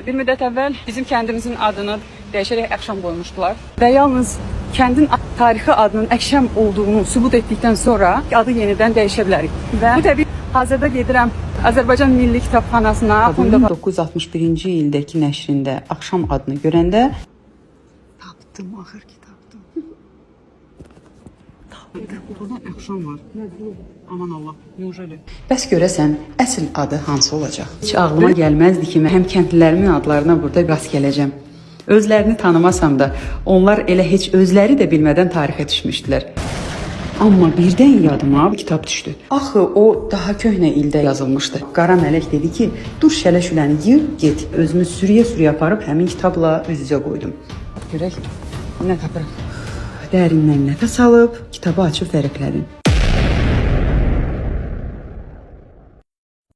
Bir müddət əvvəl bizim kəndimizin adını dəyişərək Əxşam qoymuşdular. Və yalnız kəndin tarixi adının Əxşam olduğunu sübut etdikdən sonra adı yenidən dəyişə bilərik. Və bu təbii hazırda gedirəm Azərbaycan Milli Kitabxanasına. 1961-ci ildəki nəşrində Axşam adını görəndə tapdım, axır ki tapdım. Burada Əxşam var. Aman Allah, necəli. Bəs görəsən, əsl adı hansı olacaq? Heç ağlıma gəlməzdi ki, həm kəndlilərimin adlarına burada rast gələcəm. Özlərini tanımasam da, onlar elə heç özləri də bilmədən tarixə düşmüşdülər. Amma birdən yadıma bir kitab düşdü. Axı o daha köhnə ildə yazılmışdı. Qara mələk dedi ki, dur şələ-şüləni yığ, get. Özümü sürüyə-sürüyə aparıb həmin kitabla üz-üzə qoydum. Görək, nə tapırıq? Dərindən nəfəs alıb, kitabı açıb vərəqlədim.